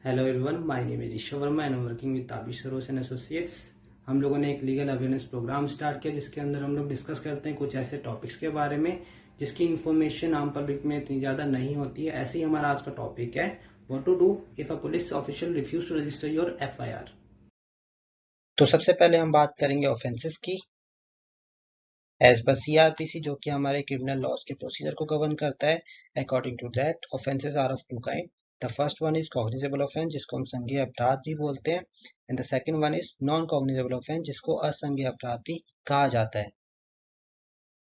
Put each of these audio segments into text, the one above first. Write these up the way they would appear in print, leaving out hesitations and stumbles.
Hello everyone, my name is Isha Verma and I am working with Tabish Saros and associates. हम लोगों ने एक लीगल अवेयरनेस प्रोग्राम स्टार्ट किया जिसके अंदर हम लोग डिस्कस करते हैं कुछ ऐसे टॉपिक्स के बारे में जिसकी इन्फॉर्मेशन आम पब्लिक में इतनी ज़्यादा नहीं होती है। ऐसे ही हमारा आज का टॉपिक है what to do if a police official refuse to register your FIR. तो सबसे पहले हम बात करेंगे ऑफेंसेस की। एज पर सीआरपीसी, जो कि हमारे क्रिमिनल लॉज के प्रोसीजर को गवर्न करता है, according to that offences are of two kind. The first one is cognizable offence, जिसको हम संज्ञेय अपराध भी बोलते हैं, and the second one is non cognizable offence, जिसको असंज्ञेय अपराध भी कहा जाता है।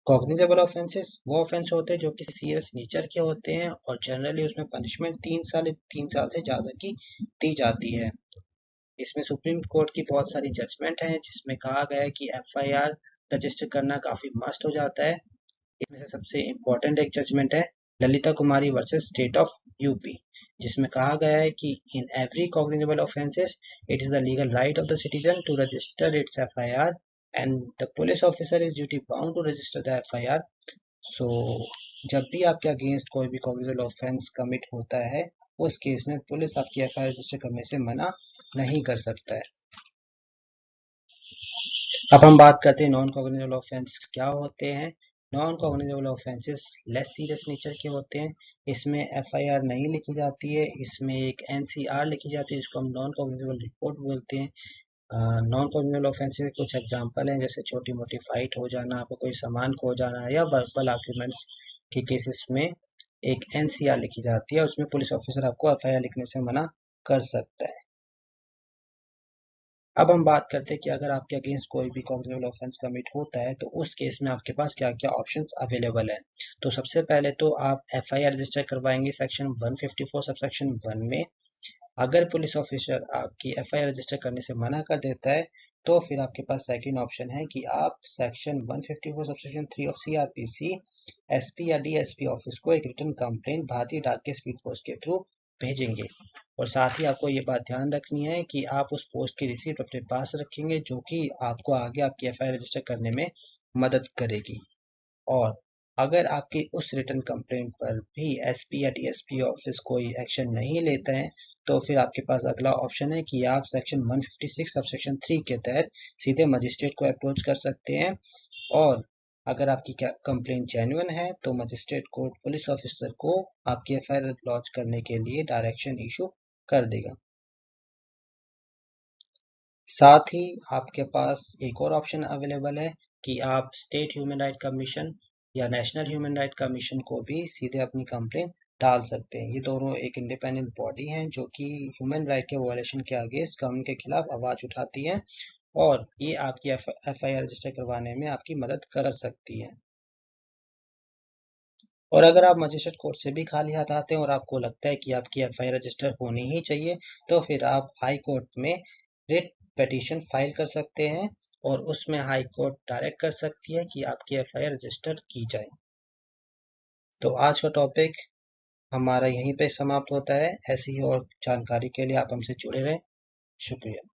कॉग्निजेबल ऑफेंसेस वो ऑफेंस होते हैं जो कि सीरियस नेचर के होते हैं और जनरली उसमें पनिशमेंट 3 साल से ज्यादा की दी जाती है। इसमें सुप्रीम कोर्ट की बहुत सारी जजमेंट हैं जिसमें कहा गया है कि एफआईआर रजिस्टर करना काफी मस्ट हो जाता है। इसमें से सबसे इम्पोर्टेंट एक जजमेंट है Lalita Kumari versus state of UP, जिसमें कहा गया है कि in every cognizable offences it is the legal right of the citizen to register its FIR and the police officer is duty bound to register the FIR. So जब भी आपके against कोई भी कॉग्निजेबल ऑफेंस कमिट होता है, उस case में police आपकी एफआईआर रजिस्टर करने से मना नहीं कर सकता है। अब हम बात करते हैं नॉन कॉग्निजेबल ऑफेंस क्या होते हैं। Non cognizable offences less serious nature के होते हैं। इसमें एफआईआर नहीं लिखी जाती है, इसमें एक एनसीआर लिखी जाती है जिसको हम नॉन कॉग्निजेबल रिपोर्ट बोलते हैं। नॉन कॉग्निजेबल ऑफेंसेस के कुछ एग्जांपल हैं, जैसे छोटी मोटी फाइट हो जाना, आपको कोई सामान खो जाना या वर्बल आर्ग्यूमेंट्स के केसेस में एक एनसीआर लिखी जाती है, उसमें पुलिस ऑफिसर आपको एफआईआर लिखने से मना कर सकता है। अब हम बात करते हैं कि अगर आपके अगेंस्ट कोई भी कॉग्निजेबल ऑफेंस कमिट होता है तो उस केस में आपके पास क्या क्या ऑप्शंस अवेलेबल है। तो सबसे पहले तो आप एफआईआर रजिस्टर करवाएंगे सेक्शन 154 सबसेक्शन 1 में। अगर पुलिस ऑफिसर आपकी एफआईआर रजिस्टर करने से मना कर देता है तो फिर आपके पास सेकंड ऑप्शन है कि आप section 154 subsection 3 of CrPC SP या डीएसपी ऑफिस को एक रिटर्न कंप्लेंट भारतीय डाक के स्पीड पोस्ट के थ्रू भेजेंगे। और साथ ही आपको ये बात ध्यान रखनी है कि आप उस पोस्ट की रिसीप्ट अपने पास रखेंगे, जो कि आपको आगे आपकी एफआईआर रजिस्टर करने में मदद करेगी। और अगर आपकी उस रिटर्न कंप्लेंट पर भी एसपी या डीएसपी ऑफिस कोई एक्शन नहीं लेता है तो फिर आपके पास अगला ऑप्शन है कि आप सेक्शन 156 सबसेक्शन 3 के तहत सीधे मजिस्ट्रेट को अप्रोच कर सकते हैं। और अगर आपकी कंप्लेंट जेन्युइन है तो मजिस्ट्रेट कोर्ट पुलिस ऑफिसर को आपकी एफआईआर लॉन्च करने के लिए डायरेक्शन इशू कर देगा। साथ ही आपके पास एक और ऑप्शन अवेलेबल है कि आप स्टेट ह्यूमन राइट कमीशन या नेशनल ह्यूमन राइट कमीशन को भी सीधे अपनी कंप्लेंट डाल सकते हैं। ये दोनों एक इंडिपेंडेंट बॉडी हैं जो कि ह्यूमन राइट के वायलेशन के अगेंस्ट गवर्नमेंट के खिलाफ आवाज उठाती हैं और ये आपकी एफआईआर रजिस्टर करवाने में आपकी मदद कर सकती है। और अगर आप मजिस्ट्रेट कोर्ट से भी खाली हाथ आते हैं और आपको लगता है कि आपकी एफआईआर रजिस्टर होनी ही चाहिए तो फिर आप हाई कोर्ट में रिट पिटीशन फाइल कर सकते हैं और उसमें हाई कोर्ट डायरेक्ट कर सकती है कि आपकी एफआईआर रजिस्टर की जाए। तो आज का टॉपिक हमारा यहीं पे समाप्त होता है। ऐसी ही और जानकारी के लिए आप हमसे जुड़े रहें। शुक्रिया।